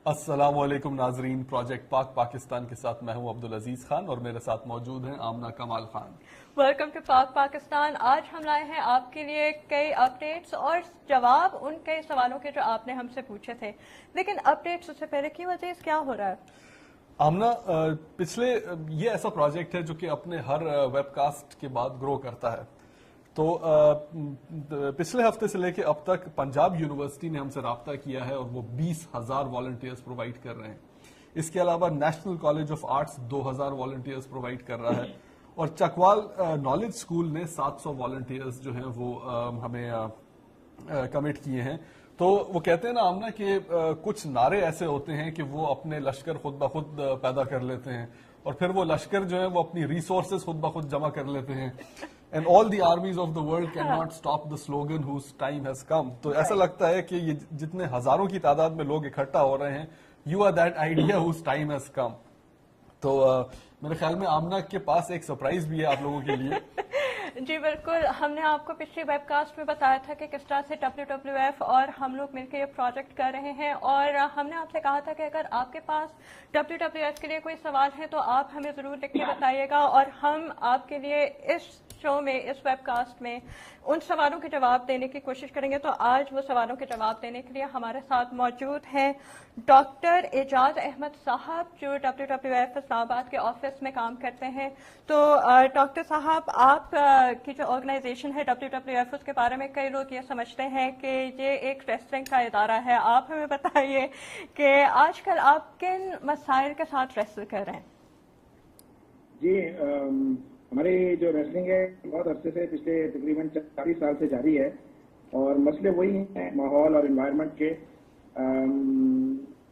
السلام علیکم ناظرین، پروجیکٹ پاک پاکستان کے ساتھ میں ہوں عبدالعزیز خان اور میرے ساتھ موجود ہیں آمنہ کمال خان۔ ویلکم ٹو پاک پاکستان۔ آج ہم لائے ہیں آپ کے لیے کئی اپڈیٹس اور جواب ان کئی سوالوں کے جو آپ نے ہم سے پوچھے تھے، لیکن اپڈیٹس سے پہلے کی وجہ کیا ہو رہا ہے؟ آمنہ، یہ ایسا پروجیکٹ ہے جو کہ اپنے ہر ویب کاسٹ کے بعد گرو کرتا ہے۔ تو پچھلے ہفتے سے لے کے اب تک پنجاب یونیورسٹی نے ہم سے رابطہ کیا ہے اور وہ 20,000 والنٹیئرز پرووائڈ کر رہے ہیں۔ اس کے علاوہ national college of arts 2,000 volunteers provide کر رہا ہے اور چکوال نالج اسکول نے 700 والنٹیئرز جو ہیں وہ ہمیں کمٹ کیے ہیں۔ تو وہ کہتے ہیں نا آمنہ کہ کچھ نعرے ایسے ہوتے ہیں کہ وہ اپنے لشکر خود بخود پیدا کر لیتے ہیں اور پھر وہ لشکر جو ہے وہ اپنی ریسورسز خود بخود جمع کر لیتے ہیں۔ And all the armies of the world cannot stop the slogan whose time has come۔ تو ایسا لگتا ہے کہ یہ جتنے ہزاروں کی تعداد میں لوگ اکٹھا ہو رہے ہیں، you are that idea whose time has come۔ تو میرے خیال میں آمنہ کے پاس ایک سرپرائز بھی ہے آپ لوگوں کے لیے۔ جی بالکل، ہم نے آپ کو پچھلی ویب کاسٹ میں بتایا تھا کہ کس طرح سے WWF اور ہم لوگ مل کے یہ پروجیکٹ کر رہے ہیں، اور ہم نے آپ سے کہا تھا کہ اگر آپ کے پاس WWF کے لیے کوئی سوال ہے تو آپ ہمیں ضرور لکھ کے بتائیے گا، اور ہم آپ کے لیے اس شو میں، اس ویب کاسٹ میں ان سوالوں کے جواب دینے کی کوشش کریں گے۔ تو آج وہ سوالوں کے جواب دینے کے لیے ہمارے ساتھ موجود ہیں ڈاکٹر اعجاز احمد صاحب، جو WWF اسلام آباد کے آفس میں کام کرتے ہیں۔ تو ڈاکٹر صاحب، آپ کی جو آرگنائزیشن ہے WWF، اس کے بارے میں کئی لوگ یہ سمجھتے ہیں کہ یہ ایک ریسلنگ کا ادارہ ہے۔ آپ ہمیں بتائیے کہ آج کل آپ کن مسائل کے ساتھ ریسل کر رہے ہیں؟ جی، ہماری جو ریسلنگ ہے بہت عرصے سے، پچھلے تقریباً 40 سال سے جاری ہے، اور مسئلے وہی ہیں ماحول اور انوائرمنٹ کے،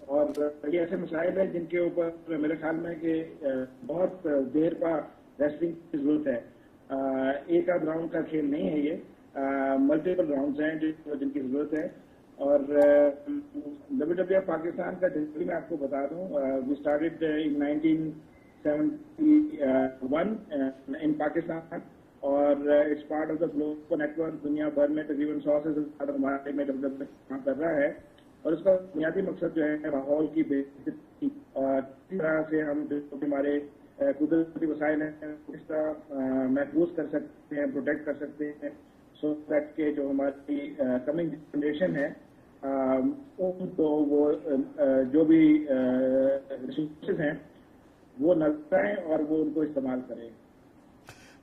اور یہ ایسے مسائل ہیں جن کے اوپر میرے خیال میں کہ بہت دیر پا ریسلنگ کی ضرورت ہے۔ ایک آدھ راؤنڈ کا کھیل نہیں ہے، یہ ملٹیپل راؤنڈز ہیں جن کی ضرورت ہے۔ اور WWF پاکستان کا ہسٹری میں آپ کو بتا دوں، we started in 1971 in Pakistan, اور it's part of the global network. دنیا بھر میں تقریباً 100 سے زیادہ ممالک میں WWF کام کر رہا ہے، اور اس کا بنیادی مقصد جو ہے ماحول کی بہتری، اور اس طرح سے ہم جو ہمارے قدرتی وسائل ہیں اس طرح محفوظ کر سکتے ہیں، پروٹیکٹ کر سکتے ہیں، سو دیٹ کہ جو ہماری کمنگ جنریشن ہے ان کو وہ جو بھی ریسورسز ہیں وہ نظر آئیں اور وہ ان کو استعمال کریں۔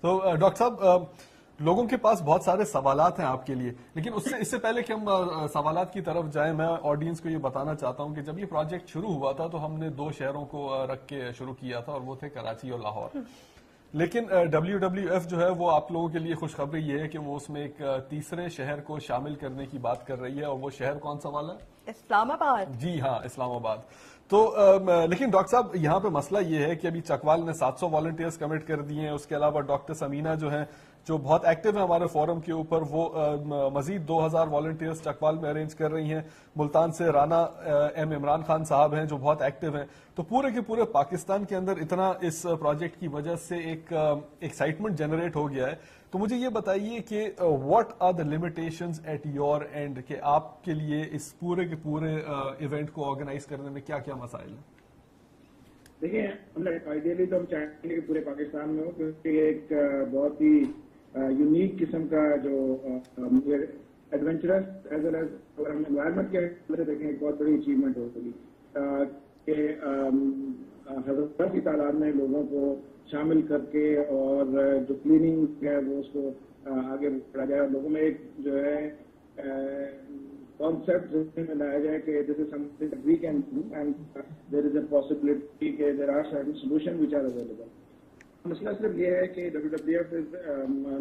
تو ڈاکٹر صاحب، لوگوں کے پاس بہت سارے سوالات ہیں آپ کے لیے، لیکن اس سے پہلے کہ ہم سوالات کی طرف جائیں، میں آڈینس کو یہ بتانا چاہتا ہوں کہ جب یہ پروجیکٹ شروع ہوا تھا تو ہم نے 2 شہروں کو رکھ کے شروع کیا تھا، اور وہ تھے کراچی اور لاہور۔ لیکن WWF جو ہے وہ آپ لوگوں کے لیے خوشخبری یہ ہے کہ وہ اس میں ایک تیسرے شہر کو شامل کرنے کی بات کر رہی ہے، اور وہ شہر کون سا والا ہے؟ اسلام آباد۔ جی ہاں، اسلام آباد۔ تو لیکن ڈاکٹر صاحب، یہاں پہ مسئلہ یہ ہے کہ ابھی چکوال نے 700 والنٹیئرز کمٹ کر دیے ہیں، اس کے علاوہ ڈاکٹر سمینہ جو ہیں جو بہت ایکٹیو ہیں ہمارے فورم کے اوپر، وہ مزید 2,000 والنٹیئرز چکوال میں ارینج کر رہی ہیں۔ ملتان سے رانا ایم عمران خان صاحب ہیں جو بہت ایکٹیو ہیں۔ تو پورے کے پورے پاکستان کے اندر اتنا اس پروجیکٹ کی وجہ سے ایک ایکسائٹمنٹ جنریٹ ہو گیا ہے۔ تو مجھے یہ بتائیے کہ what are the limitations at your end, کہ آپ کے لیے اس پورے کے پورے ایونٹ کو آرگنائز کرنے میں کیا کیا مسائل ہیں؟ دیکھیں، آئیڈیلی تو ہم چاہیں گے کہ پورے پاکستان میں ہو، کیونکہ یہ ایک بہت ہی یونیک قسم کا جو ایڈونچرس ایز ویل ایز، اگر ہم انوائرمنٹ کے وجہ سے دیکھیں، ایک بہت بڑی اچیومنٹ ہوگی کہ ہزاروں کی تعداد میں لوگوں کو شامل کر کے اور جو کلیننگ ہے وہ اس کو آگے بڑھا جائے، اور لوگوں میں ایک جو ہے کانسیپٹ میں لایا جائے کہ this is something that we can do and there is a possibility کہ there are certain solution which are available. مسئلہ صرف یہ ہے کہ WWF is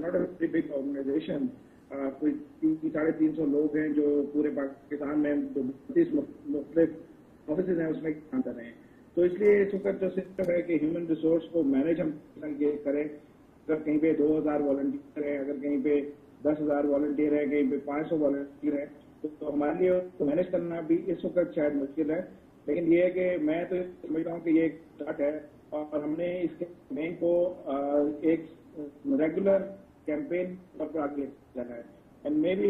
not a very big organization, کوئی 350 لوگ ہیں جو پورے پاکستان میں 32 مختلف آفیسز ہیں اس میں کام کر رہے ہیں۔ تو اس لیے اس وقت جو سسٹم ہے کہ ہیومن ریسورس کو مینیج ہم کریں، اگر کہیں پہ 2,000 والنٹیئر ہیں، اگر کہیں پہ 10,000 والنٹیئر ہیں، کہیں پہ 500 والنٹیئر ہیں، تو ہمارے لیے اس کو مینیج کرنا بھی اس وقت شاید مشکل ہے۔ لیکن یہ ہے کہ میں تو سمجھتا ہوں کہ یہ ایک اسٹارٹ ہے، اور ہم نے اس کیمپین کو ایک ریگولر کیمپین پر آگے جانا ہے۔ and maybe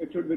it should be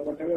whatever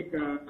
1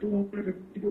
250 to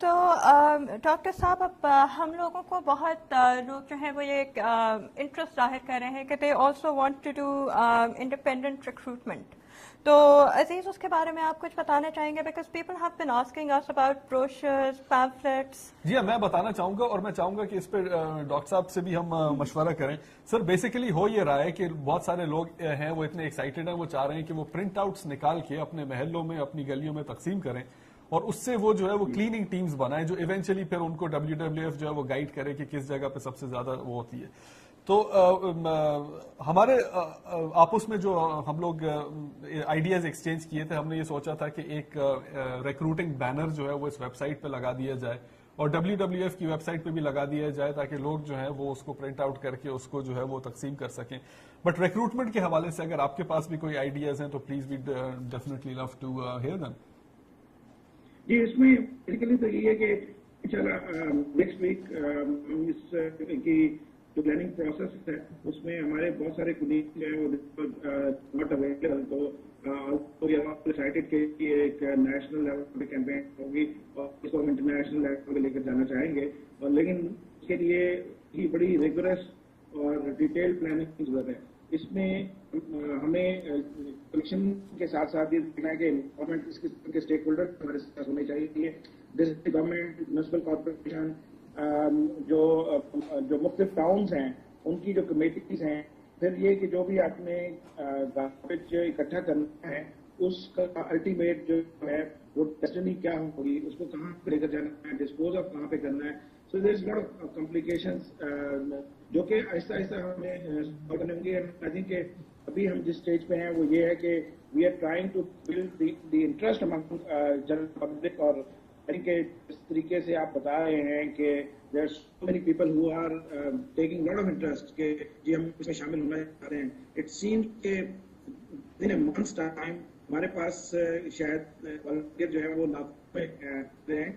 تو ڈاکٹر صاحب اب ہم لوگوں کو بہت لوگ جو ہیں وہ یہ انٹرسٹ ظاہر کر رہے ہیں کہ they also want to do independent recruitment. تو عزیز اس کے بارے میں آپ کچھ بتانا چاہیں گے because people have been asking us about brochures pamphlets. جی ہاں میں بتانا چاہوں گا اور میں چاہوں گا کہ اس پہ ڈاکٹر صاحب سے بھی ہم مشورہ کریں. سر بیسیکلی ہو یہ رہا ہے کہ بہت سارے لوگ ہیں وہ اتنے ایکسائٹیڈ ہیں, وہ چاہ رہے ہیں کہ وہ پرنٹ آؤٹس نکال کے اپنے محلوں میں اپنی گلیوں میں تقسیم کریں اور اس سے وہ جو ہے وہ کلیننگ ٹیمز بنائیں جو ایونچولی پھر ان کو WWF جو ہے وہ گائیڈ کرے کہ کس جگہ پہ سب سے زیادہ وہ ہوتی ہے. تو ہمارے آپس میں جو ہم لوگ آئیڈیاز ایکسچینج کیے تھے, ہم نے یہ سوچا تھا کہ ایک ریکروٹنگ بینر جو ہے وہ اس ویب سائٹ پہ لگا دیا جائے اور WWF کی ویب سائٹ پہ بھی لگا دیا جائے تاکہ لوگ جو ہیں وہ اس کو پرنٹ آؤٹ کر کے اس کو جو ہے وہ تقسیم کر سکیں. بٹ ریکروٹمنٹ کے حوالے سے اگر آپ کے پاس بھی کوئی آئیڈیاز ہیں تو please we definitely love to hear them. جی اس میں بیسیکلی تو یہ ہے کہ انشاءاللہ نیکسٹ ویک اس کی جو پلاننگ پروسیس ہے اس میں ہمارے بہت سارے کولیگ جو ہیں وہ ناٹ اویلیبل, تو ڈیسائڈیڈ کہ ایک نیشنل لیول پہ کیمپین ہوگی اور اس کو ہم انٹرنیشنل لیول پہ لے کر جانا چاہیں گے, اور لیکن اس کے لیے ہی بڑی ریگولرس اور ڈیٹیل پلاننگ کی ضرورت ہے. اس میں ہمیں کلیکشن کے ساتھ ساتھ یہ دیکھنا ہے کہ گورنمنٹ اس قسم کے اسٹیک ہولڈر ہمارے ساتھ ہونے چاہیے, جیسے گورنمنٹ, میونسپل کارپوریشن, جو مختلف ٹاؤنز ہیں ان کی جو کمیٹیز ہیں, پھر یہ کہ جو بھی آپ نے گاربیج اکٹھا کرنا ہے اس کا الٹیمیٹ جو ہے وہ ڈیسٹنی کیا ہوگی, اس کو کہاں پہ لے کر جانا ہے, ڈسپوز آف کہاں پہ کرنا ہے. سو دیر از لاٹ آف کمپلیکیشنز جو کہ آہستہ آہستہ ہمیں سالو کرنے ہوں گے. آئی تھنک کہ ابھی ہم جس اسٹیج پہ ہیں وہ یہ ہے کہ we are trying to build the interest among general public, اور کہ اس طریقے سے آپ بتا رہے ہیں کہ there are so many people who are taking lot of interest کہ جی ہم اس میں شامل ہونا چاہ رہے ہیں. اٹ سیمز کہ ان اے منتھس ٹائم ہمارے پاس شاید والنٹیئر جو ہے وہ لاکھوں میں ہیں,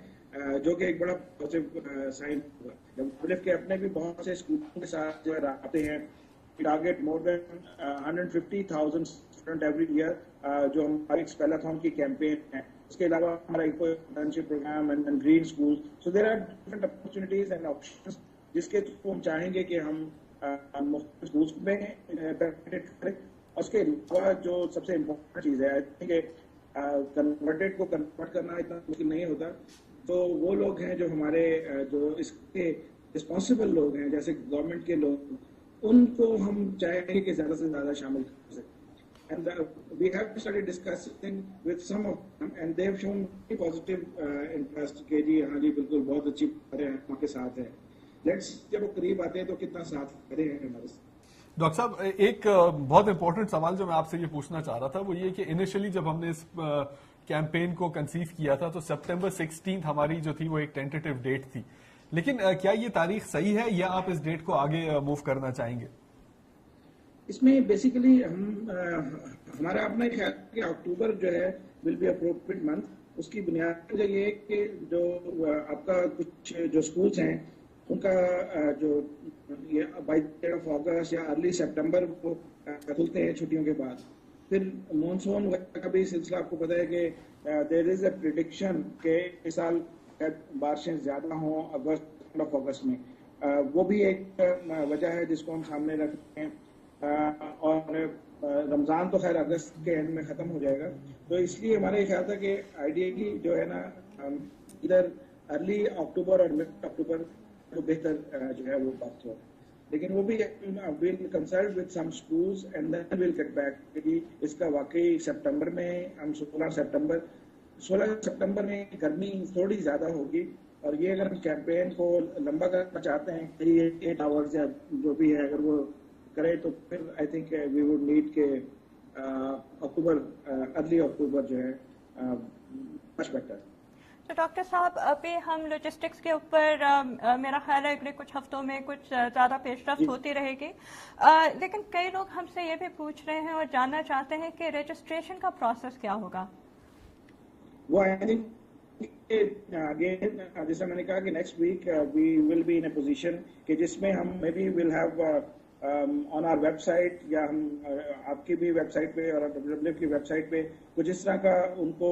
جو کہ ایک بڑا پازیٹیو سائن ہوگا. WWF کے اپنے بھی بہت سے اسکولوں کے ساتھ جو آتے ہیں, ٹارگیٹ مور دین 150,000 اسٹوڈنٹ ایوری ایئر جو ہماری ایکسپیلاتھون کی کیمپین ہے. اس کے علاوہ ہمارا internship programme and green school. So there are different opportunities and options جس کے تھرو ہم چاہیں گے کہ ہم مختلف اسکولس میں پیٹریٹ کریں. اس کے علاوہ جو سب سے امپورٹنٹ چیز ہے کہ کنورٹیڈ کو کنورٹ کرنا اتنا مشکل نہیں ہوتا, تو وہ لوگ ہیں جو ہمارے جو اس کے رسپانسبل لوگ ہیں جیسے گورنمنٹ کے لوگ, ان کو ہم چاہیں گے کہ زیادہ سے زیادہ شامل کر سکیں. And we have started discussing with some of them and they have shown very positive interest کہ جی ہاں جی بالکل بہت اچھی باتیں ہیں آپ کے ساتھ ہیں. لیٹس جب وہ قریب آتے ہیں تو کتنا ساتھ کرے ہیں ہمارے ساتھ. ڈاکٹر صاحب ایک بہت امپورٹنٹ سوال جو میں آپ سے یہ پوچھنا چاہ رہا تھا وہ یہ کہ انیشلی جب ہم نے اس کیمپین کو کنسیو کیا تھا تو سپٹمبر 16 ہماری جو تھی وہ ایک ٹینٹیٹیو ڈیٹ تھی, لیکن کیا یہ تاریخ صحیح ہے یا آپ اس ڈیٹ کو آگے موو کرنا چاہیں گے؟ اس میں بیسیکلی ہمارا اپنا خیال ہے کہ اکتوبر جو ہے ول بی اپروپریٹ منتھ. اس کی بنیاد وجہ یہ ہے کہ جو آپ کا کچھ جو اسکولس ہیں ان کا جو بائی آف اگست یا ارلی سپٹمبر کو کھلتے ہیں چھٹیوں کے بعد. پھر مانسون کا بھی سلسلہ آپ کو پتا ہے کہ دیر از اے پریڈکشن کہ اس سال بارشیں زیادہ ہوں اگست آف اگست میں. وہ بھی ایک وجہ ہے جس کو ہم سامنے رکھتے ہیں. اور رمضان تو خیر اگست کے اینڈ میں ختم ہو جائے گا, تو اس لیے ہمارا یہ خیال تھا کہ آئیڈیلی جو ہے نا ادھر ارلی اکتوبر اور مڈ اکتوبر تو بہتر جو ہے وہ بات ہو. لیکن وہ بھی we'll consult with some schools and then we'll get back کہ اس کا واقعی سپٹمبر میں ہم 16 سپٹمبر میں گرمی تھوڑی زیادہ ہوگی, اور یہ اگر ہم کیمپین کو لمبا کرنا چاہتے ہیں 8 آورز یا جو بھی ہے اگر وہ کرے تو پھر I think we would need کہ اکتوبر ارلی اکتوبر جو ہے مچ بیٹر. تو ڈاکٹر صاحب ابھی ہم لوجسٹکس کے اوپر میرا خیال ہے اگلے کچھ ہفتوں میں کچھ زیادہ پیش رفت ہوتی رہے گی, لیکن کئی لوگ ہم سے یہ بھی پوچھ رہے ہیں اور جاننا چاہتے ہیں کہ رجسٹریشن کا پروسیس کیا ہوگا. وہ اگین جیسا میں نے کہا کہ next week we will be in a position کہ جس میں ہم maybe will have on our website یا ہم آپ کی بھی ویب سائٹ پہ اور WWF کی ویب سائٹ پہ کچھ اس طرح کا ان کو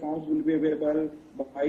forms will be available by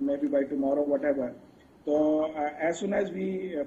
maybe by tomorrow, whatever. So as soon as we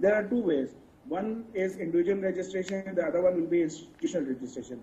there are two ways. One is individual registration, the other one will be institutional registration.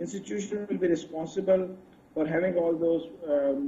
institution will be responsible for having all those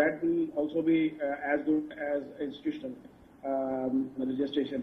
that will also be as good as institutional registration.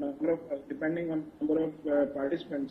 number of depending on number of participants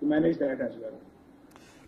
to manage that as well.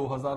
2,000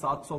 700